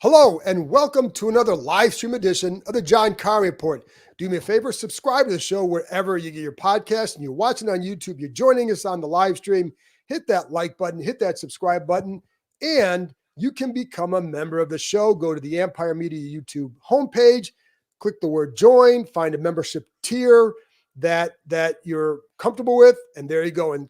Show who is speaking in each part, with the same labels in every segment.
Speaker 1: Hello, and welcome to another live stream edition of the John Keim Report. Do me a favor, subscribe to the show wherever you get your podcast and you're watching on YouTube, you're joining us on the live stream, hit that like button, hit that subscribe button, and you can become a member of the show. Go to the Empire Media YouTube homepage, click the word join, find a membership tier that you're comfortable with, and there you go. And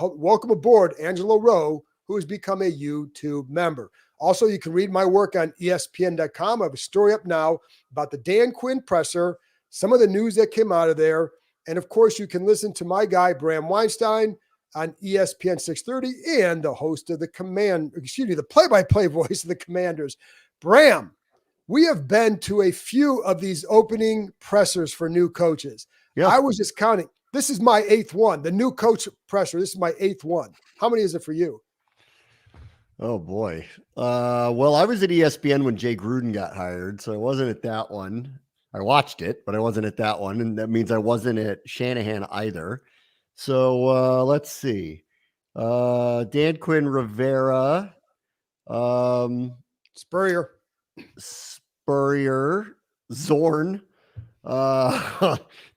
Speaker 1: welcome aboard Angelo Rowe, who has become a YouTube member. Also, you can read my work on ESPN.com. I have a story up now about the Dan Quinn presser, some of the news that came out of there. And of course, you can listen to my guy, Bram Weinstein, on ESPN 630 and the host of the the play-by-play voice of the Commanders. Bram, we have been to a few of these opening pressers for new coaches. Yeah. I was just counting. This is my eighth one, the new coach presser. This is my eighth one. How many is it for you?
Speaker 2: Oh boy. Well, I was at ESPN when Jay Gruden got hired, so I wasn't at that one. I watched it, but I wasn't at that one. And that means I wasn't at Shanahan either. So let's see. Dan Quinn, Rivera,
Speaker 1: Spurrier,
Speaker 2: Zorn,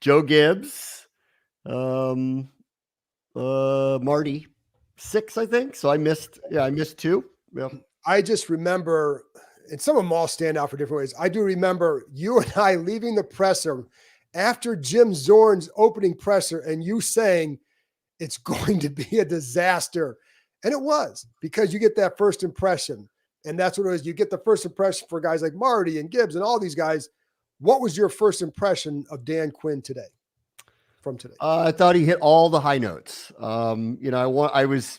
Speaker 2: Joe Gibbs, Marty. 6, I think. So I missed 2. Yeah.
Speaker 1: I just remember, and some of them all stand out for different ways. I do remember you and I leaving the presser after Jim Zorn's opening presser and you saying it's going to be a disaster. And it was, because you get that first impression. And that's what it was. You get the first impression for guys like Marty and Gibbs and all these guys. What was your first impression of Dan Quinn today? From today?
Speaker 2: I thought he hit all the high notes. Listen,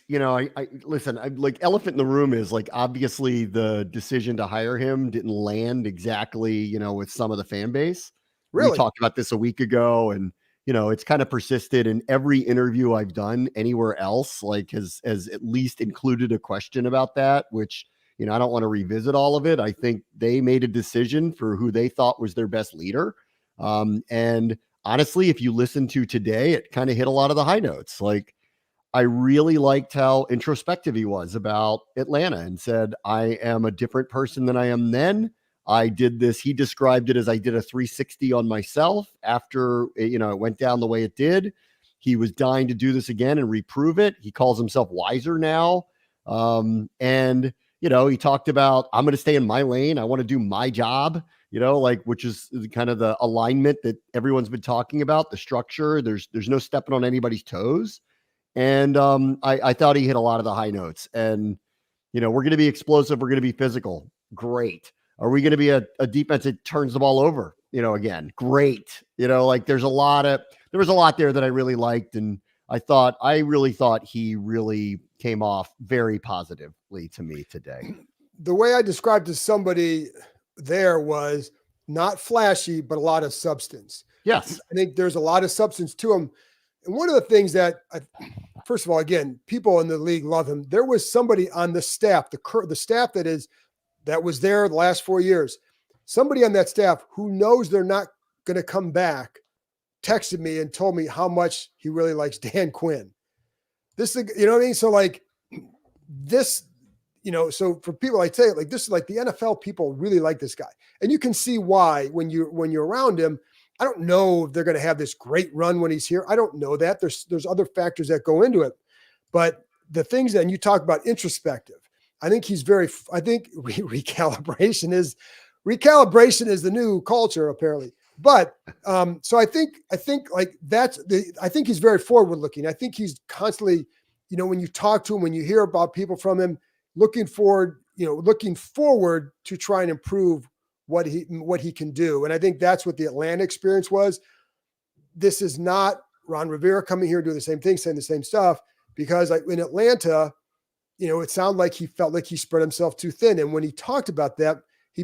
Speaker 2: like elephant in the room is like, obviously the decision to hire him didn't land exactly, with some of the fan base.
Speaker 1: Really?
Speaker 2: We talked about this a week ago, and, it's kind of persisted in every interview I've done anywhere else, like has at least included a question about that, which, I don't want to revisit all of it. I think they made a decision for who they thought was their best leader. And honestly, if you listen to today, it kind of hit a lot of the high notes. Like, I really liked how introspective he was about Atlanta and said, I am a different person than I am then. I did this. He described it as I did a 360 on myself after, it went down the way it did. He was dying to do this again and reprove it. He calls himself wiser now. And he talked about, I'm going to stay in my lane. I want to do my job. Which is kind of the alignment that everyone's been talking about, the structure. There's no stepping on anybody's toes. And I thought he hit a lot of the high notes. And, we're going to be explosive. We're going to be physical. Great. Are we going to be a defense that turns the ball over, again? Great. There was a lot there that I really liked. And I really thought he really came off very positively to me today.
Speaker 1: The way I described to somebody there was not flashy, but a lot of substance.
Speaker 2: Yes.
Speaker 1: I think there's a lot of substance to him. And one of the things that, first of all, again, people in the league love him. There was somebody on the staff, the staff that was there the last 4 years, somebody on that staff who knows they're not going to come back, texted me and told me how much he really likes Dan Quinn. This, you know what I mean? So like this, so for people, I tell you, like, this is like the NFL people really like this guy. And you can see why when you're around him. I don't know if they're going to have this great run when he's here. I don't know that. There's other factors that go into it. But the things that, and you talk about introspective, I think recalibration is the new culture, apparently. But so I think like I think he's very forward looking. I think he's constantly, when you talk to him, when you hear about people from him, looking forward to try and improve what he can do. And I think that's what the Atlanta experience was. This is not Ron Rivera coming here doing the same thing, saying the same stuff, because like in Atlanta, it sounded like he felt like he spread himself too thin. And when he talked about that, he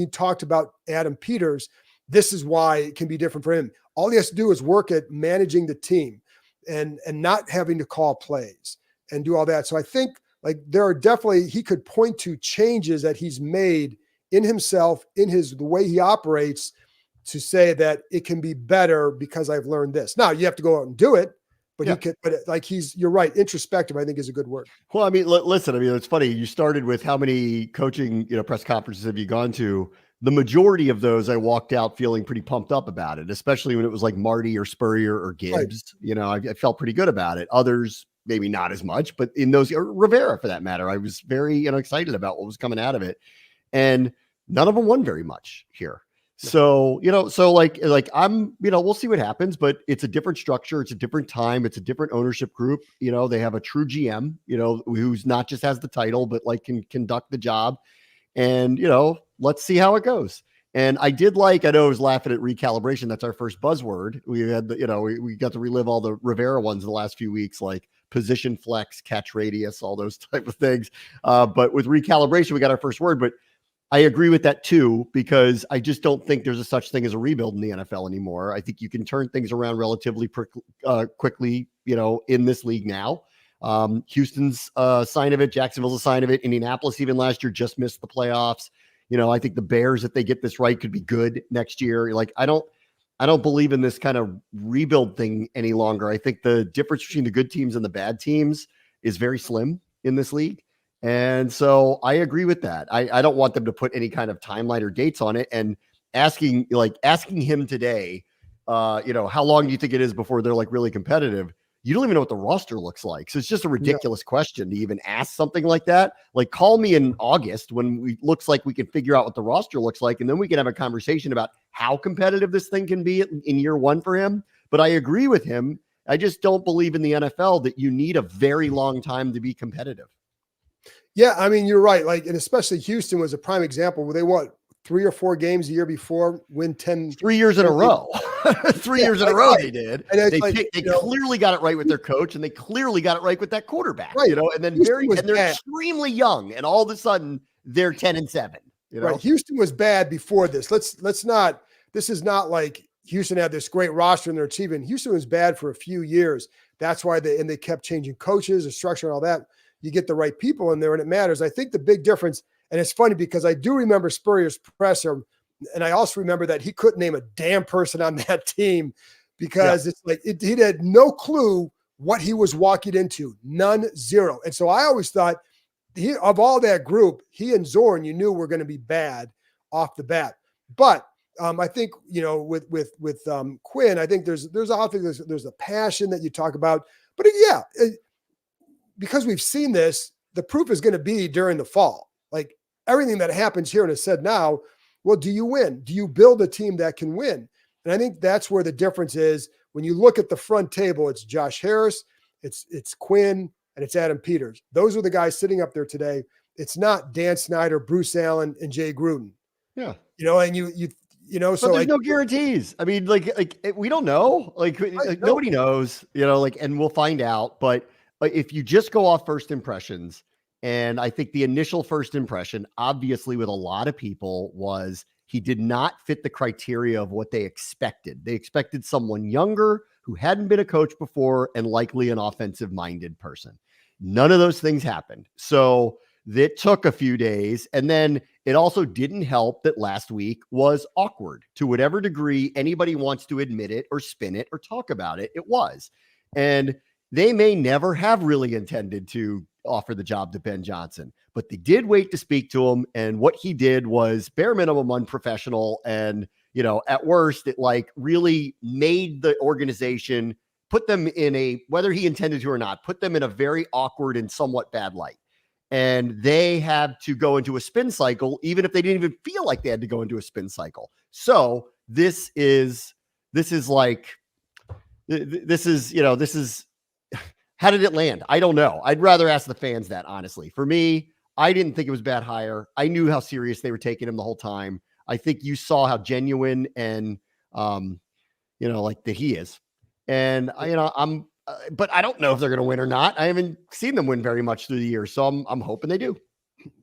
Speaker 1: talked about Adam Peters. This is why it can be different for him. All he has to do is work at managing the team and not having to call plays and do all that. So I think like there are definitely, he could point to changes that he's made in himself, the way he operates, to say that it can be better because I've learned this. Now you have to go out and do it, but
Speaker 2: Yeah.
Speaker 1: he could, but like you're right. Introspective, I think, is a good word.
Speaker 2: Well, I mean, listen, I mean, it's funny. You started with how many coaching, press conferences have you gone to? The majority of those, I walked out feeling pretty pumped up about it, especially when it was like Marty or Spurrier or Gibbs. Right. I felt pretty good about it. Others, maybe not as much, but in those, or Rivera for that matter, I was very, excited about what was coming out of it. And none of them won very much here. So, like I'm, we'll see what happens, but it's a different structure. It's a different time. It's a different ownership group. They have a true GM, who's not just has the title, but like can conduct the job. And, let's see how it goes. And I know I was laughing at recalibration. That's our first buzzword. We had we got to relive all the Rivera ones in the last few weeks, like position flex, catch radius, all those type of things. But with recalibration, we got our first word, but I agree with that too, because I just don't think there's a such thing as a rebuild in the NFL anymore. I think you can turn things around relatively quickly, in this league now. Houston's a sign of it. Jacksonville's a sign of it. Indianapolis even last year just missed the playoffs. I think the Bears, if they get this right, could be good next year. Like I don't believe in this kind of rebuild thing any longer. I think the difference between the good teams and the bad teams is very slim in this league. And so I agree with that. I don't want them to put any kind of timeline or dates on it. And asking him today, how long do you think it is before they're like really competitive? You don't even know what the roster looks like. So it's just a ridiculous question to even ask something like that. Like call me in August when looks like we can figure out what the roster looks like. And then we can have a conversation about how competitive this thing can be in year one for him. But I agree with him. I just don't believe in the NFL that you need a very long time to be competitive.
Speaker 1: Yeah, I mean, you're right. Like, and especially Houston was a prime example where they won 3 or 4 games a year before, win 10.
Speaker 2: 3 years in a row. 3 years in a row they did. And they clearly got it right with their coach, and they clearly got it right with that quarterback. Right. And then they're extremely young, and all of a sudden they're 10-7.
Speaker 1: Right. Houston was bad before this. Let's not. This is not like Houston had this great roster and they're achieving. Houston was bad for a few years. That's why they kept changing coaches and structure and all that. You get the right people in there and it matters. I think the big difference, and it's funny because I do remember Spurrier's presser, and I also remember that he couldn't name a damn person on that team because it's like he had no clue what he was walking into. None, zero. And so I always thought of all that group, he and Zorn, you knew were going to be bad off the bat. But I think, with Quinn, I think there's a passion that you talk about. But because we've seen this, the proof is going to be during the fall. Like everything that happens here and is said now, well, do you win? Do you build a team that can win? And I think that's where the difference is. When you look at the front table, it's Josh Harris, it's Quinn, and it's Adam Peters. Those are the guys sitting up there today. It's not Dan Snyder, Bruce Allen, and Jay Gruden.
Speaker 2: Yeah.
Speaker 1: But
Speaker 2: so there's no guarantees. I mean, we don't know. Nobody knows, and we'll find out. But if you just go off first impressions, and I think the initial first impression, obviously with a lot of people, was he did not fit the criteria of what they expected. They expected someone younger who hadn't been a coach before and likely an offensive-minded person. None of those things happened. So it took a few days. And then it also didn't help that last week was awkward to whatever degree anybody wants to admit it or spin it or talk about it. It was. And they may never have really intended to offer the job to Ben Johnson, but they did wait to speak to him. And what he did was bare minimum unprofessional. And, at worst, it really made the organization, put them in whether he intended to or not, put them in a very awkward and somewhat bad light. And they had to go into a spin cycle, even if they didn't even feel like they had to go into a spin cycle. So this is how did it land? I don't know. I'd rather ask the fans that, honestly. For me, I didn't think it was bad hire. I knew how serious they were taking him the whole time. I think you saw how genuine and, that he is. And, but I don't know if they're going to win or not. I haven't seen them win very much through the year. So I'm hoping they do.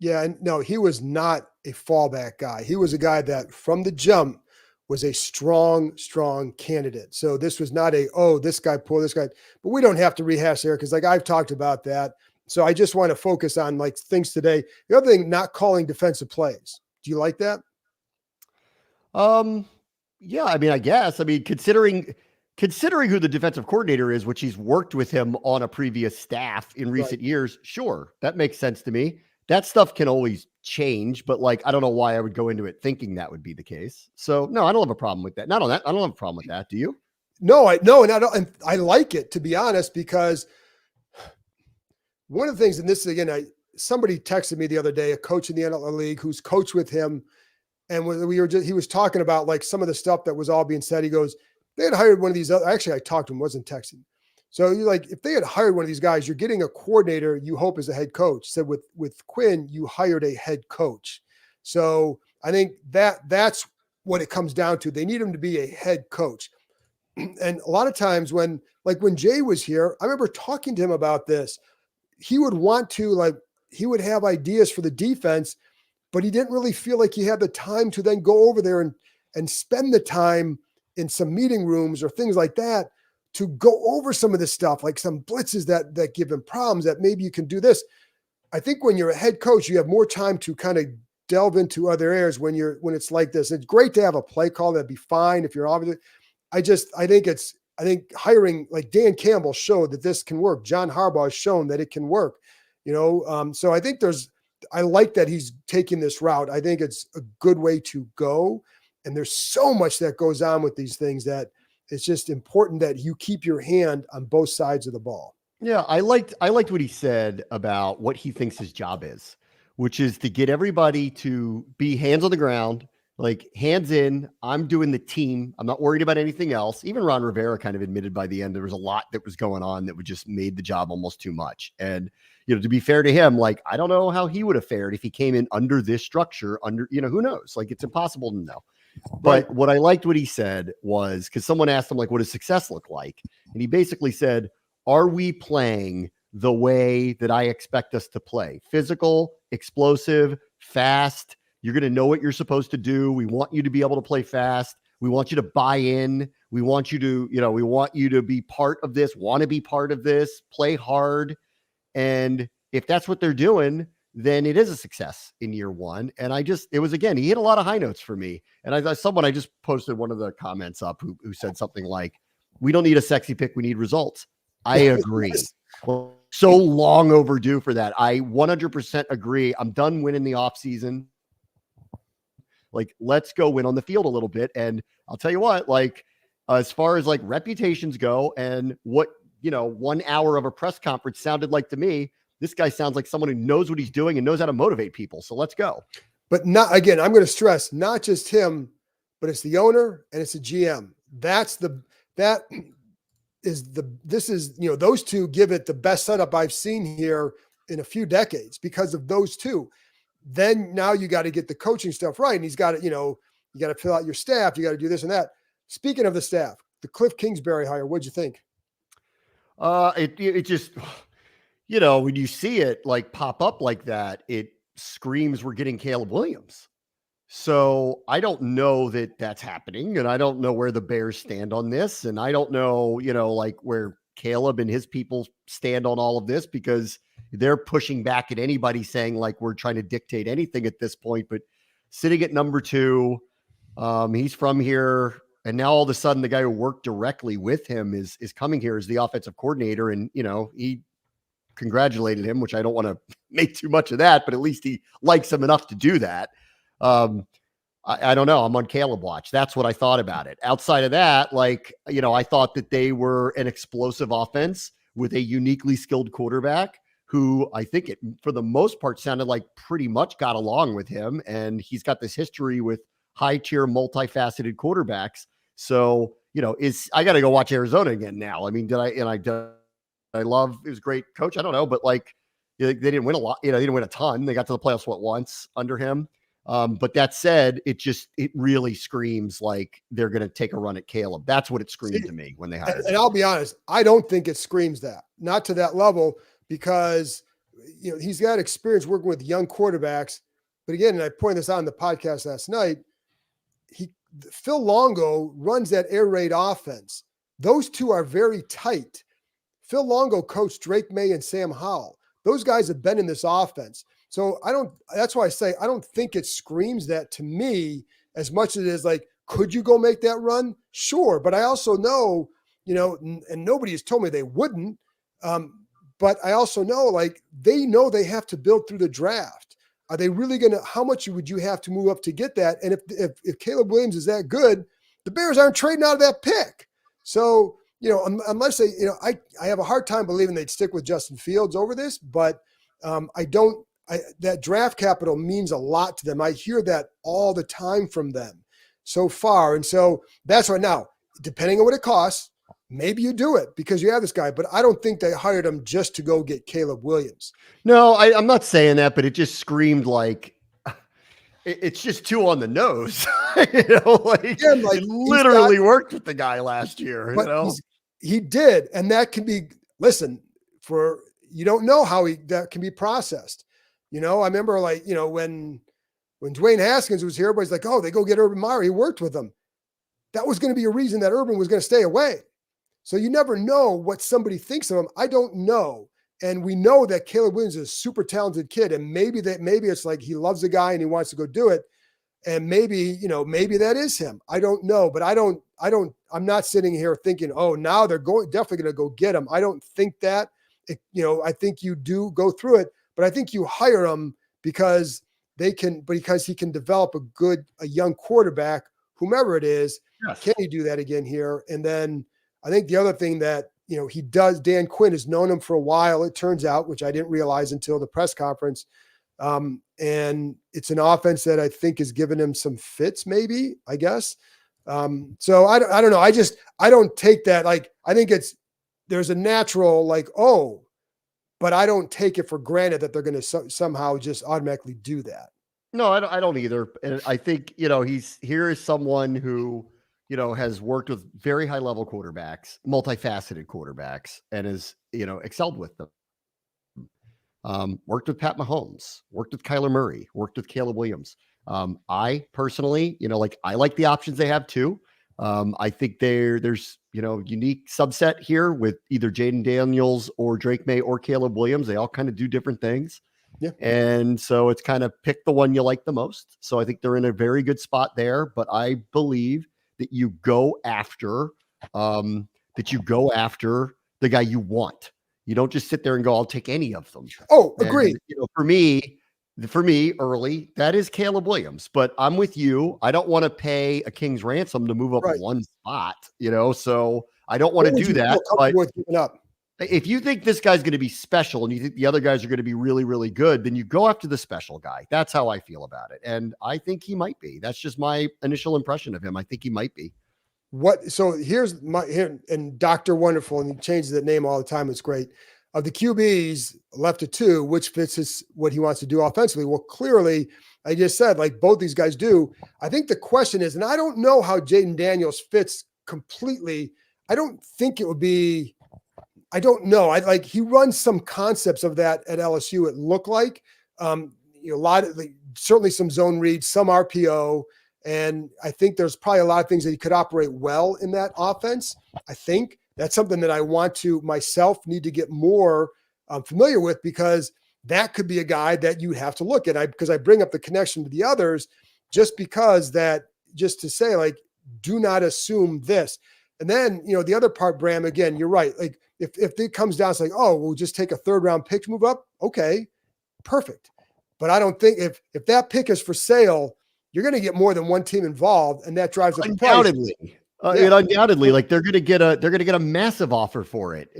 Speaker 1: Yeah. And no, he was not a fallback guy. He was a guy that from the jump was a strong candidate. So this was not this guy pulled this guy, but we don't have to rehash there because I've talked about that. So I just want to focus on things today. The other thing, not calling defensive plays. Do you like that?
Speaker 2: Yeah. I mean, I guess, considering Considering who the defensive coordinator is, which he's worked with him on a previous staff in recent years, sure, that makes sense to me. That stuff can always change, but like, I don't know why I would go into it thinking that would be the case. So no, I don't have a problem with that. Not on that. I don't have a problem with that. Do you?
Speaker 1: No, I no, and I don't. And I like it, to be honest, because one of the things, and this is again, somebody texted me the other day, a coach in the NFL league who's coached with him, and he was talking about like some of the stuff that was all being said. He goes, they had hired one of these other, actually I talked to him, wasn't texting. So you're like, if they had hired one of these guys, you're getting a coordinator you hope is a head coach. So with Quinn, you hired a head coach. So I think that's what it comes down to. They need him to be a head coach. And a lot of times when Jay was here, I remember talking to him about this. He would want to, he would have ideas for the defense, but he didn't really feel like he had the time to then go over there and spend the time in some meeting rooms or things like that to go over some of this stuff, like some blitzes that give him problems, that maybe you can do this. I think when you're a head coach, you have more time to kind of delve into other areas when it's like this. It's great to have a play call. That'd be fine if you're obviously. I think hiring like Dan Campbell showed that this can work. John Harbaugh has shown that it can work, so I think I like that he's taking this route. I think it's a good way to go. And there's so much that goes on with these things that it's just important that you keep your hand on both sides of the ball.
Speaker 2: Yeah, I liked what he said about what he thinks his job is, which is to get everybody to be hands on the ground, like hands in. I'm doing the team. I'm not worried about anything else. Even Ron Rivera kind of admitted by the end there was a lot that was going on that would just made the job almost too much. And to be fair to him, like I don't know how he would have fared if he came in under this structure. Who knows? Like it's impossible to know. But what I liked what he said was, because someone asked him, like, what does success look like? And he basically said, are we playing the way that I expect us to play? Physical, explosive, fast. You're going to know what you're supposed to do. We want you to be able to play fast. We want you to buy in. We want you to, we want you to be part of this, want to be part of this, play hard. And if that's what they're doing, then it is a success in year one. And he hit a lot of high notes for me. And I just posted one of the comments up who said something like, we don't need a sexy pick. We need results. I agree. Well, so long overdue for that. I 100% agree. I'm done winning the off season. Like, let's go win on the field a little bit. And I'll tell you what, like, as far as like reputations go and what, 1 hour of a press conference sounded like to me, this guy sounds like someone who knows what he's doing and knows how to motivate people. So let's go.
Speaker 1: But I'm going to stress, not just him, but it's the owner and it's the GM. Those two give it the best setup I've seen here in a few decades because of those two. Then now you got to get the coaching stuff right. And he's got to, you got to fill out your staff. You got to do this and that. Speaking of the staff, the Cliff Kingsbury hire, what'd you think?
Speaker 2: It just, when you see it like pop up like that, it screams we're getting Caleb Williams. So I don't know that that's happening, and I don't know where the Bears stand on this, and I don't know, like where Caleb and his people stand on all of this, because they're pushing back at anybody saying like we're trying to dictate anything at this point. But sitting at number 2, he's from here, and now all of a sudden the guy who worked directly with him is coming here as the offensive coordinator, and he congratulated him, which I don't want to make too much of that, but at least he likes him enough to do that. I don't know. I'm on Caleb watch. That's what I thought about it. Outside of that, I thought that they were an explosive offense with a uniquely skilled quarterback who I think for the most part sounded like pretty much got along with him. And he's got this history with high tier, multifaceted quarterbacks. So, I got to go watch Arizona again now. I mean, I love, it was a great coach. I don't know, but they didn't win a lot. They didn't win a ton. They got to the playoffs once under him. But that said, it really screams like they're going to take a run at Caleb. That's what it screamed to me when they hired him.
Speaker 1: And I'll be honest, I don't think it screams that, not to that level, because he's got experience working with young quarterbacks. But again, and I pointed this out on the podcast last night, Phil Longo runs that air raid offense. Those two are very tight. Phil Longo coached Drake May and Sam Howell. Those guys have been in this offense. So that's why I say, I don't think it screams that to me as much as it is like, could you go make that run? Sure. But I also know and nobody has told me they wouldn't. But I also know, like, they know they have to build through the draft. Are they really going to, how much would you have to move up to get that? And if Caleb Williams is that good, the Bears aren't trading out of that pick. So, unless they, I have a hard time believing they'd stick with Justin Fields over this, but that draft capital means a lot to them. I hear that all the time from them so far. And so that's right now, depending on what it costs, maybe you do it because you have this guy, but I don't think they hired him just to go get Caleb Williams.
Speaker 2: No, I'm not saying that, but it just screamed like it's just too on the nose. He literally worked with the guy last year.
Speaker 1: He did, and that can be. Listen, you don't know how that can be processed. I remember when Dwayne Haskins was here, everybody's like, "Oh, they go get Urban Meyer." He worked with them. That was going to be a reason that Urban was going to stay away. So you never know what somebody thinks of him. I don't know. And we know that Caleb Williams is a super talented kid. And maybe it's like he loves the guy and he wants to go do it. And maybe that is him. I don't know. But I'm not sitting here thinking, oh, now they're definitely going to go get him. I don't think that. I think you do go through it, but I think you hire him because he can develop a young quarterback, whomever it is. Yes. Can he do that again here? And then I think the other thing that, he does, Dan Quinn has known him for a while, it turns out, which I didn't realize until the press conference. And it's an offense that I think has given him some fits, maybe, I guess. So I don't know. I don't take that. Like, I think there's a natural, but I don't take it for granted that they're going to somehow just automatically do that.
Speaker 2: No, I don't either. And I think, here is someone who, has worked with very high level quarterbacks, multifaceted quarterbacks, and has, excelled with them. Worked with Pat Mahomes, worked with Kyler Murray, worked with Caleb Williams. I personally, I like the options they have too. I think there's, unique subset here with either Jaden Daniels or Drake May or Caleb Williams. They all kind of do different things. Yeah. And so it's kind of pick the one you like the most. So I think they're in a very good spot there, but I believe that you go after the guy you want. You don't just sit there and go, I'll take any of them.
Speaker 1: Oh, agreed.
Speaker 2: For me, early, that is Caleb Williams, but I'm with you. I don't want to pay a king's ransom to move up one spot, so I don't want to do that. But if you think this guy's going to be special and you think the other guys are going to be really, really good, then you go after the special guy. That's how I feel about it. And I think he might be. That's just my initial impression of him. I think he might be.
Speaker 1: So here's and Dr. Wonderful, and he changes the name all the time. It's great. Of the QBs left at 2, which fits what he wants to do offensively. Well, clearly, I just said, like both these guys do. I think the question is, and I don't know how Jaden Daniels fits completely. I don't think it would be. I don't know. He runs some concepts of that at LSU. It looked like a lot of certainly some zone reads, some RPO, and I think there's probably a lot of things that he could operate well in that offense. I think that's something that I want to myself need to get more familiar with, because that could be a guy that you have to look at. Because I bring up the connection to the others just to say, do not assume this. And then, the other part, Bram, again, you're right. If it comes down to we'll just take a 3rd round pick to move up. Okay, perfect. But I don't think if that pick is for sale, you're going to get more than one team involved, and that drives up the price.
Speaker 2: Undoubtedly, they're going to get a massive offer for it.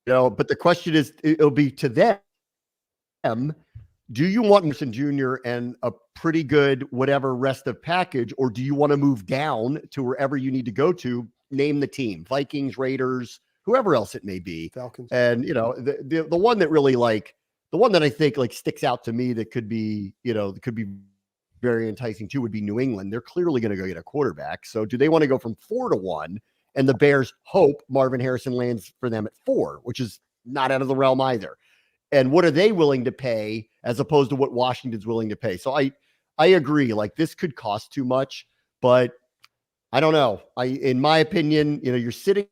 Speaker 2: But the question is, it'll be to them. Do you want Anderson Jr. and a pretty good whatever rest of package, or do you want to move down to wherever you need to go to? Name the team: Vikings, Raiders, whoever else it may be.
Speaker 1: Falcons.
Speaker 2: And the one that really the one that I think sticks out to me that could be very enticing too would be New England. They're clearly going to go get a quarterback. So do they want to go from 4 to 1? And the Bears hope Marvin Harrison lands for them at 4, which is not out of the realm either. And what are they willing to pay as opposed to what Washington's willing to pay? So I agree. This could cost too much, but I don't know. In my opinion, you're sitting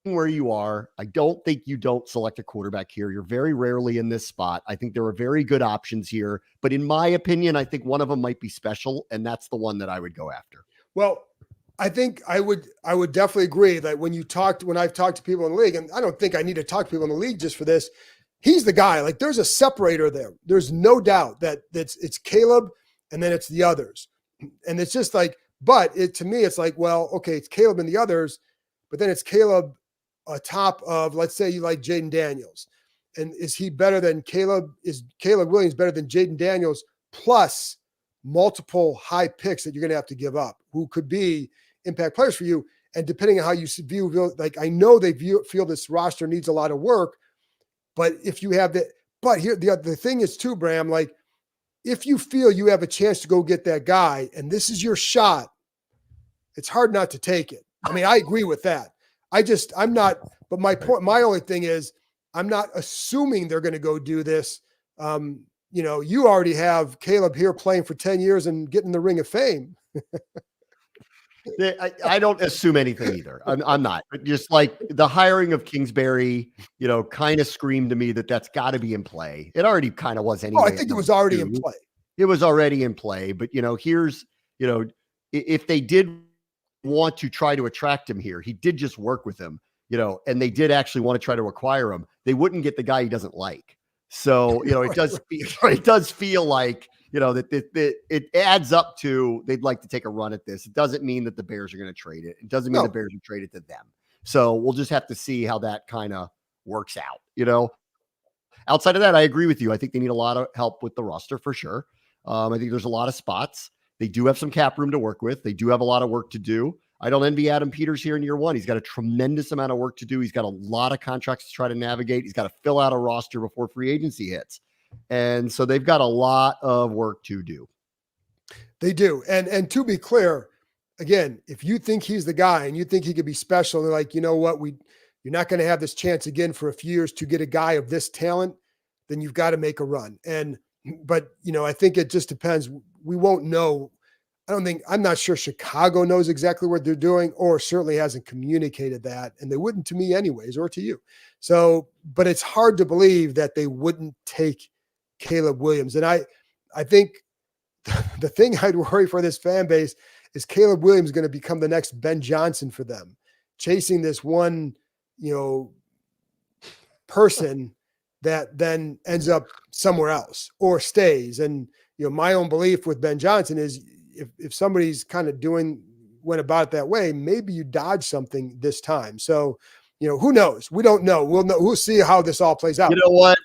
Speaker 2: where you are. I don't think you don't select a quarterback here. You're very rarely in this spot. I think there are very good options here, but in my opinion, I think one of them might be special, and that's the one that I would go after.
Speaker 1: Well, I think I would definitely agree that when I've talked to people in the league, and I don't think I need to talk to people in the league just for this, he's the guy. Like there's a separator there. There's no doubt that it's Caleb and then it's the others. And it's just like, but to me, it's like, well, okay, it's Caleb and the others, but then it's Caleb atop of, let's say you like Jaden Daniels. And is he better than Caleb? Is Caleb Williams better than Jaden Daniels plus multiple high picks that you're going to have to give up, who could be impact players for you? And depending on how you view, like I know they feel this roster needs a lot of work, but if you have that, but here the thing is too, Bram, like if you feel you have a chance to go get that guy and this is your shot, it's hard not to take it. I mean, I agree with that. I'm not, but my only thing is I'm not assuming they're going to go do this. You already have Caleb here playing for 10 years and getting the Ring of Fame.
Speaker 2: I don't assume anything either. I'm not. But just like the hiring of Kingsbury, kind of screamed to me that that's got to be in play. It already kind of was anyway.
Speaker 1: Oh, I think it was already in play.
Speaker 2: It was already in play. But, here's, if they did want to try to attract him here, he did just work with him, and they did actually want to try to acquire him. They wouldn't get the guy he doesn't like. So, it does feel like, that it adds up to they'd like to take a run at this. It doesn't mean that the Bears are going to trade it. It doesn't mean the Bears will trade it to them. So we'll just have to see how that kind of works out. Outside of that, I agree with you. I think they need a lot of help with the roster for sure. I think there's a lot of spots. They do have some cap room to work with. They do have a lot of work to do. I don't envy Adam Peters here in year one. He's got a tremendous amount of work to do. He's got a lot of contracts to try to navigate. He's got to fill out a roster before free agency hits. And so they've got a lot of work to do.
Speaker 1: They do. And to be clear, again, if you think he's the guy and you think he could be special, they're like, you know what, you're not going to have this chance again for a few years to get a guy of this talent, then you've got to make a run. But I think it just depends. We won't know. I'm not sure Chicago knows exactly what they're doing or certainly hasn't communicated that. And they wouldn't to me anyways, or to you. So, but it's hard to believe that they wouldn't take Caleb Williams. And I think the thing I'd worry for this fan base is Caleb Williams going to become the next Ben Johnson for them, chasing this one, person that then ends up somewhere else or stays. And, my own belief with Ben Johnson is if somebody's kind of went about it that way, maybe you dodge something this time. So, who knows? We don't know. We'll see how this all plays out.
Speaker 2: You know what?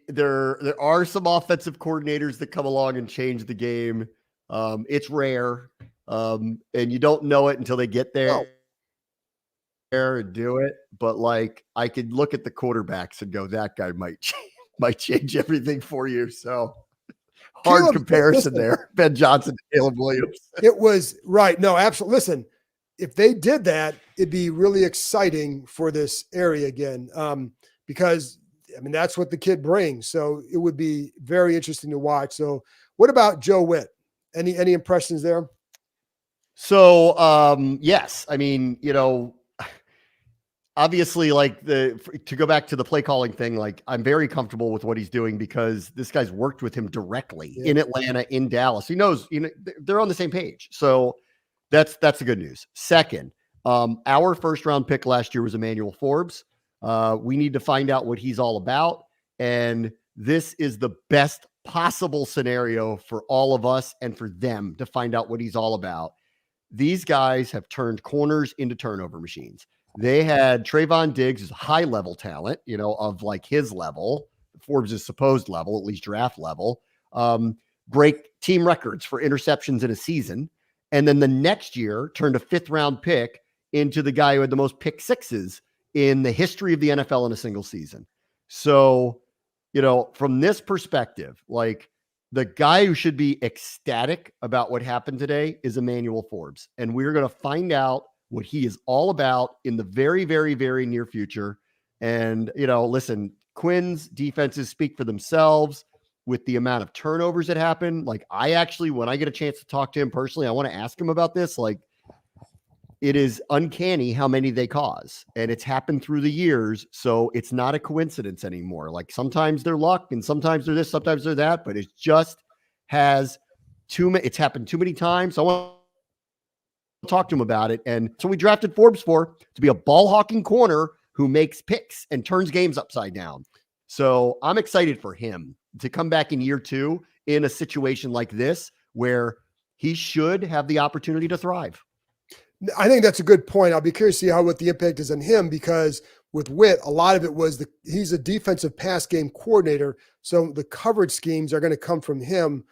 Speaker 2: There are some offensive coordinators that come along and change the game. It's rare. And you don't know it until they get there and do it. But like, I could look at the quarterbacks and go, that guy might change everything for you. So hard comparison there. Ben Johnson, Caleb Williams.
Speaker 1: It was right. No, absolutely. Listen, if they did that, it'd be really exciting for this area again. Because that's what the kid brings. So it would be very interesting to watch. So what about Joe Witt? Any impressions there?
Speaker 2: So, yes, obviously to go back to the play calling thing, like I'm very comfortable with what he's doing because this guy's worked with him directly in Atlanta, in Dallas. He knows, they're on the same page. So that's the good news. Second, our first round pick last year was Emmanuel Forbes. We need to find out what he's all about. And this is the best possible scenario for all of us and for them to find out what he's all about. These guys have turned corners into turnover machines. They had Trayvon Diggs, is high level talent, of like his level, Forbes' supposed level, at least draft level, break team records for interceptions in a season. And then the next year turned a 5th round pick into the guy who had the most pick sixes in the history of the NFL in a single season. So, from this perspective, like the guy who should be ecstatic about what happened today is Emmanuel Forbes. And we're going to find out what he is all about in the very, very, very near future. And, listen, Quinn's defenses speak for themselves with the amount of turnovers that happen. Like when I get a chance to talk to him personally, I want to ask him about this. Like, it is uncanny how many they cause, and it's happened through the years. So it's not a coincidence anymore. Like sometimes they're luck and sometimes they're this, sometimes they're that, but it just has it's happened too many times. I want talk to him about it. And so we drafted Forbes to be a ball hawking corner who makes picks and turns games upside down. So I'm excited for him to come back in year 2 in a situation like this where he should have the opportunity to thrive.
Speaker 1: I think that's a good point. I'll be curious to see what the impact is on him, because with Witt, a lot of it was he's a defensive pass game coordinator. So the coverage schemes are going to come from him.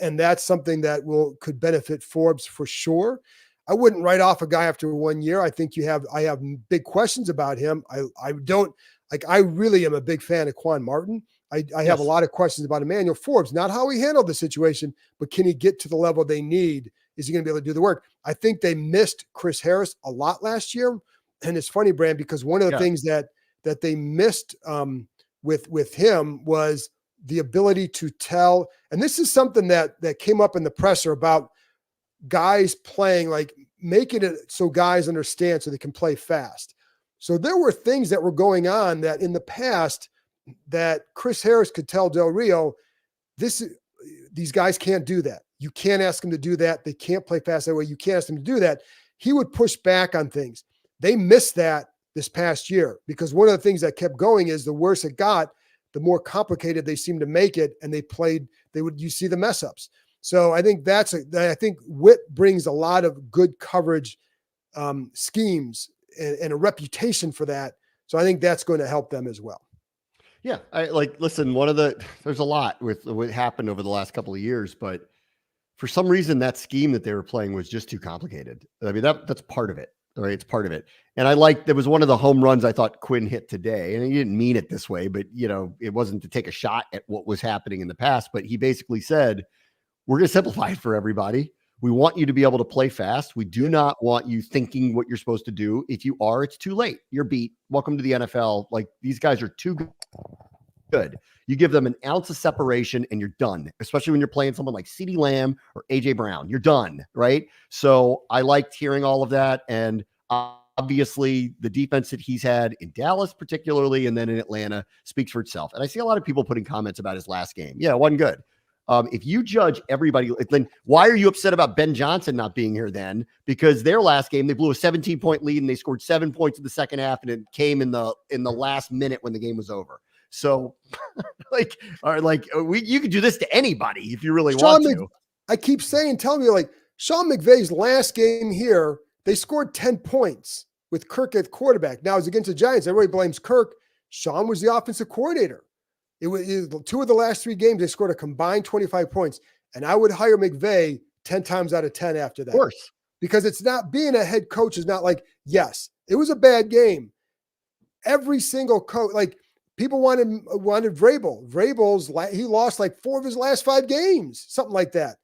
Speaker 1: And that's something that could benefit Forbes for sure. I wouldn't write off a guy after 1 year. I think I have big questions about him. I really am a big fan of Quan Martin. I have a lot of questions about Emmanuel Forbes, not how he handled the situation, but can he get to the level they need? Is he going to be able to do the work? I think they missed Chris Harris a lot last year. And it's funny, Bram, because one of the things that they missed with him was the ability to tell. And this is something that came up in the presser about guys playing, like making it so guys understand so they can play fast. So there were things that were going on that in the past that Chris Harris could tell Del Rio, these guys can't do that. You can't ask them to do that. They can't play fast that way. You can't ask them to do that. He would push back on things. They missed that this past year, because one of the things that kept going is the worse it got, the more complicated they seemed to make it. And you see the mess ups. So I think I think Witt brings a lot of good coverage schemes and a reputation for that. So I think that's going to help them as well.
Speaker 2: Yeah. Listen, there's a lot with what happened over the last couple of years, but for some reason that scheme that they were playing was just too complicated. I mean, that's part of it. All right. It's part of it. And there was one of the home runs I thought Quinn hit today, and he didn't mean it this way, but it wasn't to take a shot at what was happening in the past, but he basically said, we're going to simplify it for everybody. We want you to be able to play fast. We do not want you thinking what you're supposed to do. If you are, it's too late. You're beat. Welcome to the NFL. Like, these guys are too good. You give them an ounce of separation and you're done, especially when you're playing someone like CeeDee Lamb or AJ Brown. You're done, right? So I liked hearing all of that. And obviously the defense that he's had in Dallas particularly, and then in Atlanta, speaks for itself. And I see a lot of people putting comments about his last game. Yeah, it wasn't good. If you judge everybody, then why are you upset about Ben Johnson not being here then? Because their last game, they blew a 17-point lead and they scored 7 points in the second half, and it came in the last minute when the game was over. So you could do this to anybody if you really want to.
Speaker 1: I keep telling you, like, Sean McVay's last game here, they scored 10 points with Kirk at quarterback. Now it's against the Giants. Everybody blames Kirk. Sean was the offensive coordinator. It was 2 of the last 3 games, they scored a combined 25 points. And I would hire McVay 10 times out of 10 after that.
Speaker 2: Of course.
Speaker 1: Because it's not, being a head coach is not like, yes, it was a bad game. Every single coach, like, people wanted Vrabel. He lost like 4 of his last 5 games, something like that.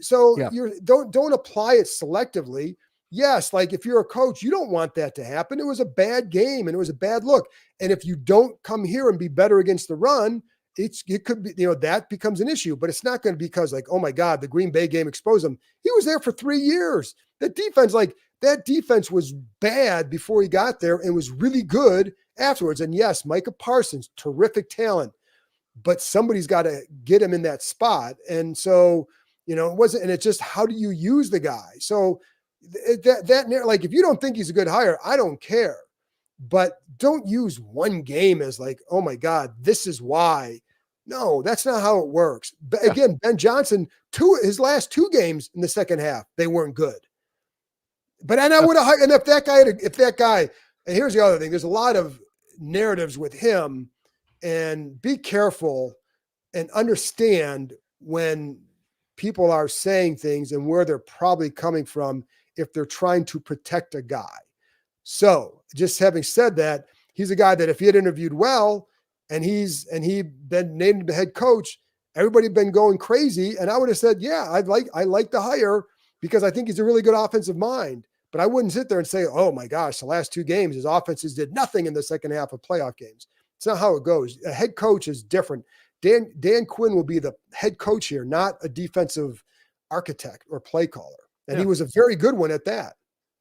Speaker 1: So don't apply it selectively. Yes, like if you're a coach, you don't want that to happen. It was a bad game and it was a bad look. And if you don't come here and be better against the run, it could be, that becomes an issue. But it's not going to be because, like, oh my God, the Green Bay game exposed him. He was there for 3 years. That defense was bad before he got there and was really good afterwards. And yes, Micah Parsons, terrific talent, but somebody's got to get him in that spot. And so, it wasn't, and it's just, how do you use the guy? So like, if you don't think he's a good hire, I don't care, but don't use one game as like, oh my God, this is why. No, that's not how it works. But again, Ben Johnson, his last 2 games in the second half, they weren't good. But I would have hired, and if that guy, and here's the other thing, there's a lot of narratives with him, and be careful and understand when people are saying things and where they're probably coming from if they're trying to protect a guy. So just having said that, he's a guy that if he had interviewed well and he'd been named the head coach, everybody had been going crazy. And I would have said, yeah, I like the hire because I think he's a really good offensive mind. But I wouldn't sit there and say, oh my gosh, the last 2 games, his offenses did nothing in the second half of playoff games. It's not how it goes. A head coach is different. Dan Quinn will be the head coach here, not a defensive architect or play caller. And he was a very good one at that.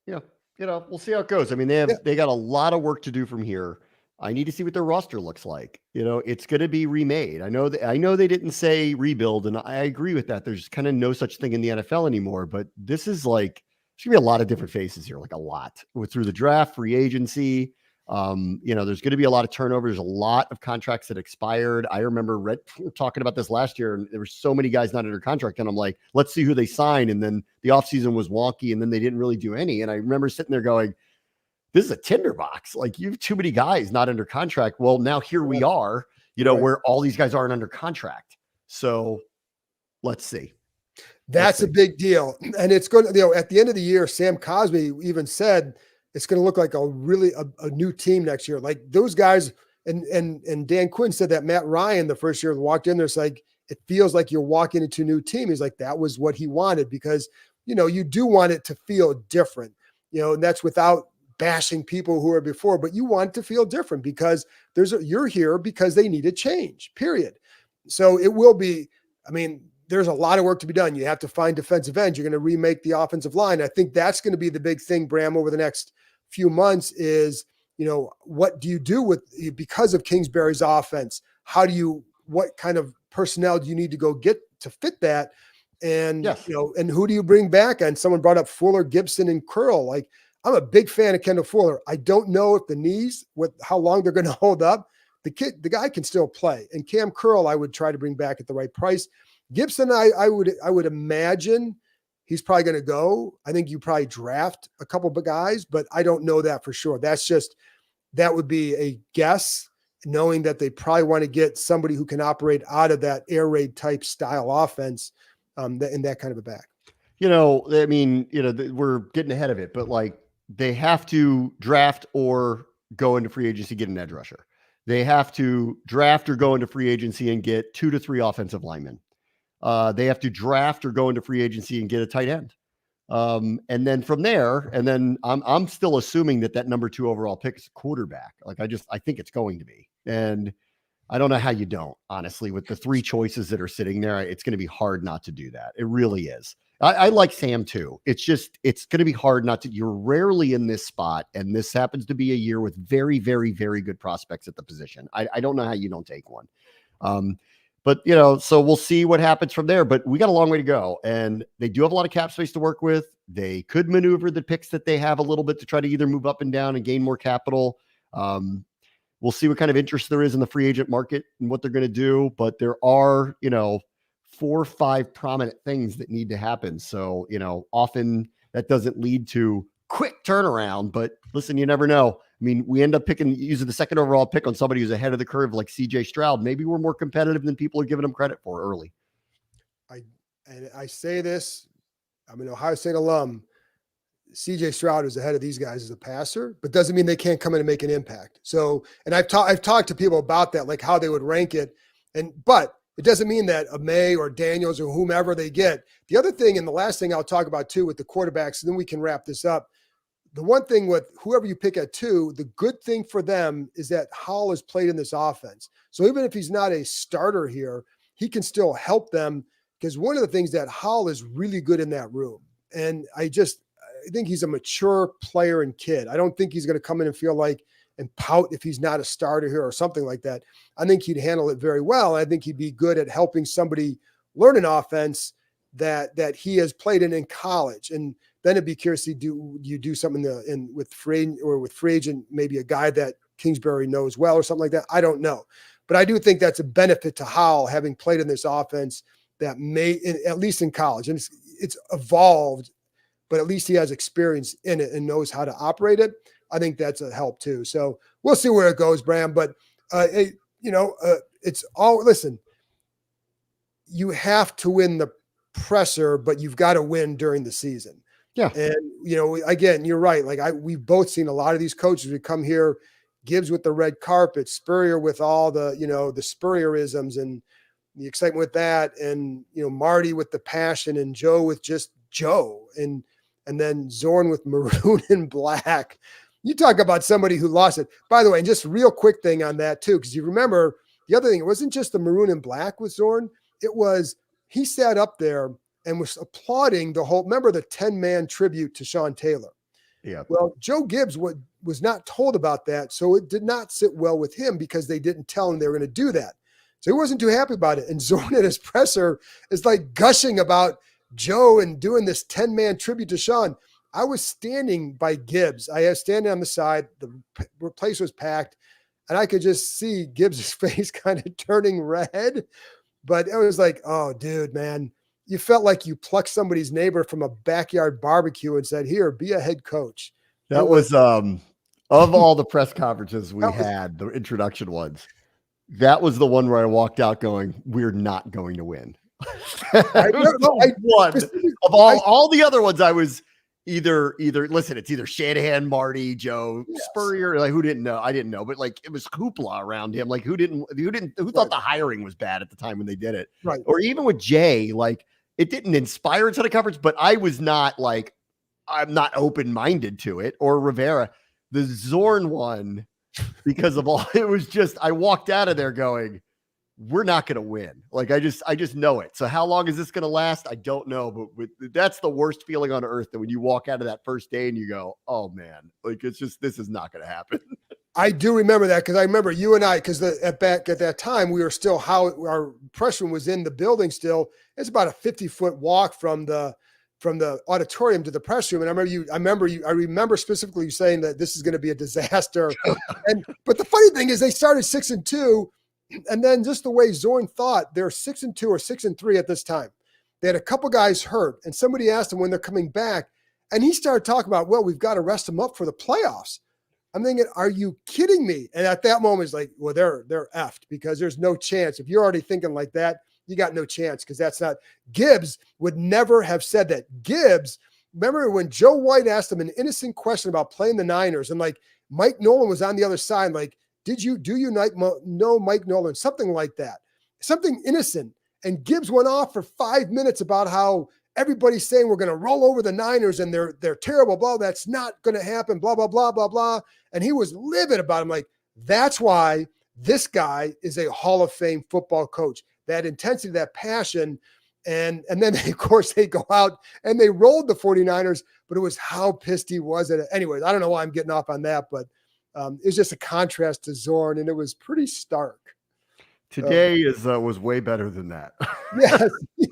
Speaker 2: Yeah. We'll see how it goes. I mean, they got a lot of work to do from here. I need to see what their roster looks like. It's going to be remade. I know they didn't say rebuild, and I agree with that. There's kind of no such thing in the NFL anymore, but this is like There's gonna be a lot of different faces here, like a lot through the draft, free agency. There's going to be a lot of turnover. There's a lot of contracts that expired. I remember talking about this last year, and there were so many guys not under contract. And I'm like, let's see who they sign. And then the offseason was wonky, and then they didn't really do any. And I remember sitting there going, this is a tinderbox. Like, you have too many guys not under contract. Well, now here we are, where all these guys aren't under contract. So let's see.
Speaker 1: That's a big deal. And it's going to, at the end of the year, Sam Cosmi even said it's going to look like a new team next year. Like those guys, and Dan Quinn said that Matt Ryan, the first year walked in there, it's like, it feels like you're walking into a new team. He's like, that was what he wanted because, you do want it to feel different, and that's without bashing people who are before, but you want it to feel different because you're here because they need a change, period. So it will be, there's a lot of work to be done. You have to find defensive ends. You're going to remake the offensive line. I think that's going to be the big thing, Bram, over the next few months is, what do you do because of Kingsbury's offense? What kind of personnel do you need to go get to fit that? And,
Speaker 2: yes.
Speaker 1: And who do you bring back? And someone brought up Fuller, Gibson, and Curl. Like, I'm a big fan of Kendall Fuller. I don't know if the knees, how long they're going to hold up. The guy can still play. And Cam Curl, I would try to bring back at the right price. Gibson, I would imagine he's probably going to go. I think you probably draft a couple of guys, but I don't know that for sure. That would be a guess, knowing that they probably want to get somebody who can operate out of that air raid type style offense in that kind of a back.
Speaker 2: We're getting ahead of it, but like they have to draft or go into free agency, get an edge rusher. They have to draft or go into free agency and get 2 to 3 offensive linemen. They have to draft or go into free agency and get a tight end. And then from there, I'm still assuming that number 2 overall pick is a quarterback. Like I think it's going to be, and I don't know how you don't, honestly, with the 3 choices that are sitting there, it's going to be hard not to do that. It really is. I like Sam too. It's going to be hard not to. You're rarely in this spot, and this happens to be a year with very, very, very good prospects at the position. I don't know how you don't take one. But, so we'll see what happens from there. But we got a long way to go, and they do have a lot of cap space to work with. They could maneuver the picks that they have a little bit to try to either move up and down and gain more capital. We'll see what kind of interest there is in the free agent market and what they're going to do. But there are, 4 or 5 prominent things that need to happen. So, often that doesn't lead to quick turnaround. But listen, you never know. We end up using the 2nd overall pick on somebody who's ahead of the curve, like CJ Stroud. Maybe we're more competitive than people are giving them credit for early.
Speaker 1: I say this, I'm an Ohio State alum. CJ Stroud is ahead of these guys as a passer, but doesn't mean they can't come in and make an impact. So, and I've talked to people about that, like how they would rank it. But it doesn't mean that a May or Daniels or whomever they get. The other thing, and the last thing I'll talk about too with the quarterbacks, and then we can wrap this up. The one thing with whoever you pick at 2, the good thing for them is that Hall has played in this offense. So even if he's not a starter here, he can still help them, because one of the things that Hall is really good in that room. And I think he's a mature player and kid. I don't think he's going to come in and feel like and pout if he's not a starter here or something like that. I think he'd handle it very well. I think he'd be good at helping somebody learn an offense that he has played in college. And then it'd be curious to do something with free agent, maybe a guy that Kingsbury knows well or something like that. I don't know. But I do think that's a benefit to Howell, having played in this offense that at least in college. And it's evolved, but at least he has experience in it and knows how to operate it. I think that's a help too. So we'll see where it goes, Bram. But, it's all, listen, you have to win the presser, but you've got to win during the season.
Speaker 2: Yeah.
Speaker 1: And, again, you're right. Like we've both seen a lot of these coaches who come here, Gibbs with the red carpet, Spurrier with all the, the Spurrierisms and the excitement with that. And, Marty with the passion and Joe with just Joe and then Zorn with maroon and black. You talk about somebody who lost it. By the way, and just real quick thing on that too, because you remember the other thing, it wasn't just the maroon and black with Zorn. It was, he sat up there and was applauding the whole, remember the 10-man tribute to Sean Taylor.
Speaker 2: Yeah.
Speaker 1: Well, Joe Gibbs was not told about that. So it did not sit well with him because they didn't tell him they were going to do that. So he wasn't too happy about it. And Zorn at his presser is like gushing about Joe and doing this 10-man tribute to Sean. I was standing by Gibbs. I was standing on the side. The place was packed, and I could just see Gibbs' face kind of turning red. But it was like, oh, dude, man, you felt like you plucked somebody's neighbor from a backyard barbecue and said, "Here, be a head coach."
Speaker 2: That was of all the press conferences we had, the introduction ones. That was the one where I walked out going, "We're not going to win." One of all the other ones, I was either listen, it's either Shanahan, Marty, Joe, Spurrier, like who didn't know? I didn't know, but like it was hoopla around him. Like who thought the hiring was bad at the time when they did it,
Speaker 1: right?
Speaker 2: Or even with Jay, like it didn't inspire a ton of coverage, but I was not like I'm not open minded to it. Or Rivera, the Zorn one, because of all it was just I walked out of there going, we're not going to win. Like I just know it. So how long is this going to last? I don't know, but that's the worst feeling on earth, that when you walk out of that first day and you go, oh man, like it's just, this is not going to happen.
Speaker 1: I do remember that, because I remember you and I, because back at that time we were still, our press room was in the building still. It's about a 50-foot walk from the auditorium to the press room. And I remember specifically you saying that this is going to be a disaster. But the funny thing is they started 6-2. And then just the way Zorn thought, they're 6-2 or 6-3 at this time. They had a couple guys hurt, and somebody asked him when they're coming back, and he started talking about, well, we've got to rest them up for the playoffs. I'm thinking, are you kidding me? And at that moment, it's like, well, they're effed, because there's no chance. If you're already thinking like that, you got no chance, because that's not. Gibbs would never have said that. Gibbs, remember when Joe White asked him an innocent question about playing the Niners, and like Mike Nolan was on the other side, like, do you know Mike Nolan? Something like that. Something innocent. And Gibbs went off for 5 minutes about how everybody's saying we're going to roll over the Niners and they're terrible, blah, that's not going to happen, blah, blah, blah, blah, blah. And he was livid about him. Like, that's why this guy is a Hall of Fame football coach. That intensity, that passion. And then, of course, they go out and they rolled the 49ers, but it was how pissed he was at it. Anyways, I don't know why I'm getting off on that, but it was just a contrast to Zorn, and it was pretty stark.
Speaker 2: Today was way better than that.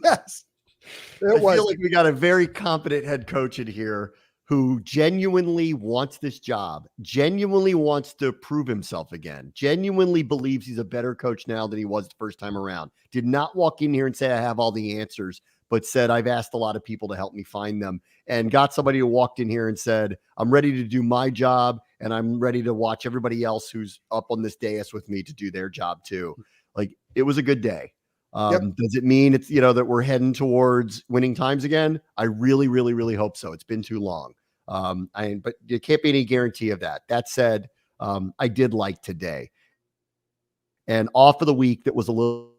Speaker 1: Yes.
Speaker 2: I feel like we got a very competent head coach in here who genuinely wants this job, genuinely wants to prove himself again, genuinely believes he's a better coach now than he was the first time around. Did not walk in here and say, I have all the answers, but said, I've asked a lot of people to help me find them, and got somebody who walked in here and said, I'm ready to do my job, and I'm ready to watch everybody else who's up on this dais with me to do their job too. Like, it was a good day. Does it mean it's, that we're heading towards winning times again? I really, really, really hope so. It's been too long. But there can't be any guarantee of that. That said, I did like today, and off of the week that was a little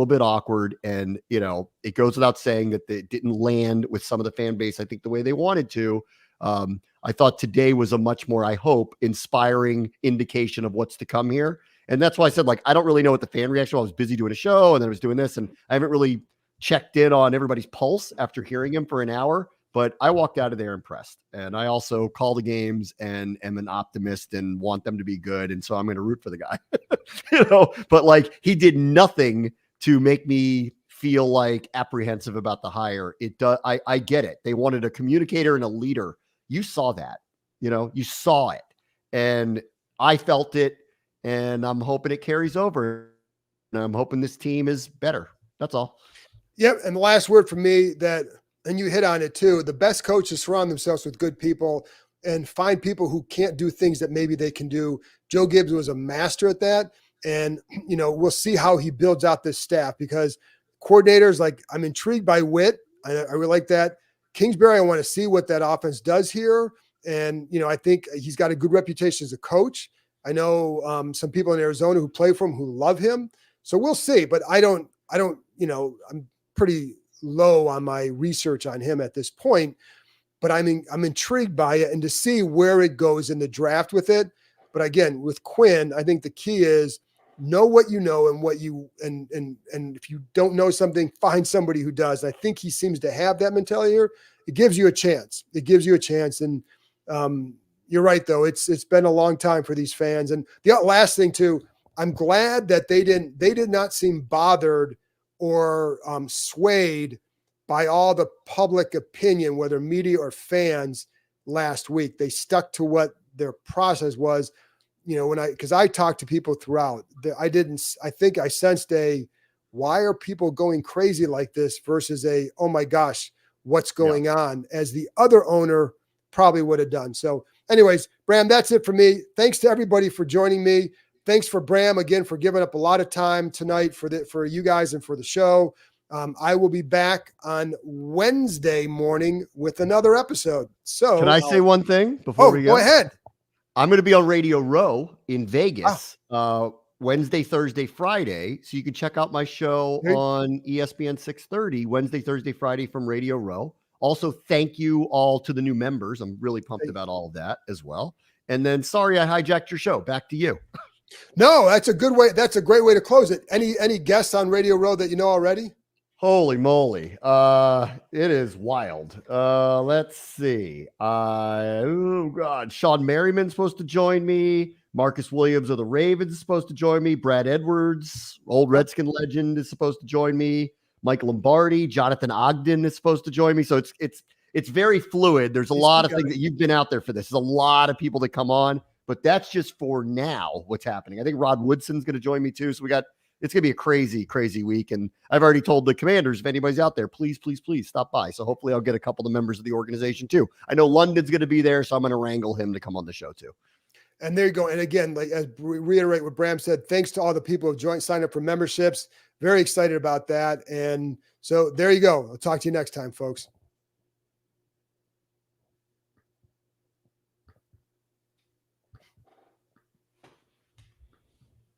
Speaker 2: bit awkward. And, it goes without saying that it didn't land with some of the fan base, I think, the way they wanted to. I thought today was a much more, I hope, inspiring indication of what's to come here. And that's why I said, like, I don't really know what the fan reaction was. I was busy doing a show, and then I was doing this, and I haven't really checked in on everybody's pulse after hearing him for an hour, but I walked out of there impressed. And I also call the games and am an optimist and want them to be good. And so I'm going to root for the guy, but like, he did nothing to make me feel like apprehensive about the hire. It does. I get it. They wanted a communicator and a leader. You saw that, you saw it, and I felt it. And I'm hoping it carries over. And I'm hoping this team is better. That's all.
Speaker 1: Yep. And the last word for me and you hit on it too, the best coaches surround themselves with good people and find people who can't do things that maybe they can do. Joe Gibbs was a master at that. And, we'll see how he builds out this staff, because coordinators, like, I'm intrigued by Witt. I really like that. Kingsbury, I want to see what that offense does here. And, I think he's got a good reputation as a coach. I know some people in Arizona who play for him who love him. So we'll see, but I don't, I'm pretty low on my research on him at this point, but I'm intrigued by it and to see where it goes in the draft with it. But again, with Quinn, I think the key is know what you know and what you, and if you don't know something, find somebody who does. I think he seems to have that mentality here. It gives you a chance. And, you're right, though. It's been a long time for these fans. And the last thing too, I'm glad that they did not seem bothered or swayed by all the public opinion, whether media or fans, last week. They stuck to what their process was. Because I talked to people throughout, I think I sensed why are people going crazy like this versus oh my gosh, what's going on, as the other owner probably would have done. So anyways, Bram, that's it for me. Thanks to everybody for joining me. Thanks for Bram again for giving up a lot of time tonight for you guys and for the show. I will be back on Wednesday morning with another episode. So
Speaker 2: can I say one thing before we go?
Speaker 1: Go ahead.
Speaker 2: I'm going to be on Radio Row in Vegas Wednesday, Thursday, Friday. So you can check out my show on ESPN 630 Wednesday, Thursday, Friday from Radio Row. Also, thank you all to the new members. I'm really pumped about all of that as well. And then, sorry I hijacked your show. Back to you.
Speaker 1: No, that's a good way. That's a great way to close it. Any guests on Radio Row that you know already?
Speaker 2: Holy moly. It is wild. Let's see. Oh God. Sean Merriman's supposed to join me. Marcus Williams of the Ravens is supposed to join me. Brad Edwards, old Redskin legend, is supposed to join me. Mike Lombardi, Jonathan Ogden is supposed to join me. So it's very fluid. There's a lot of things that you've been out there for this. There's a lot of people that come on, but that's just for now what's happening. I think Rod Woodson's going to join me too. So it's going to be a crazy, crazy week. And I've already told the Commanders, if anybody's out there, please, please, please stop by. So hopefully I'll get a couple of the members of the organization too. I know London's going to be there, so I'm going to wrangle him to come on the show too.
Speaker 1: And there you go. And again, like as we reiterate what Bram said, thanks to all the people who signed up for memberships. Very excited about that. And so there you go. I'll talk to you next time, folks.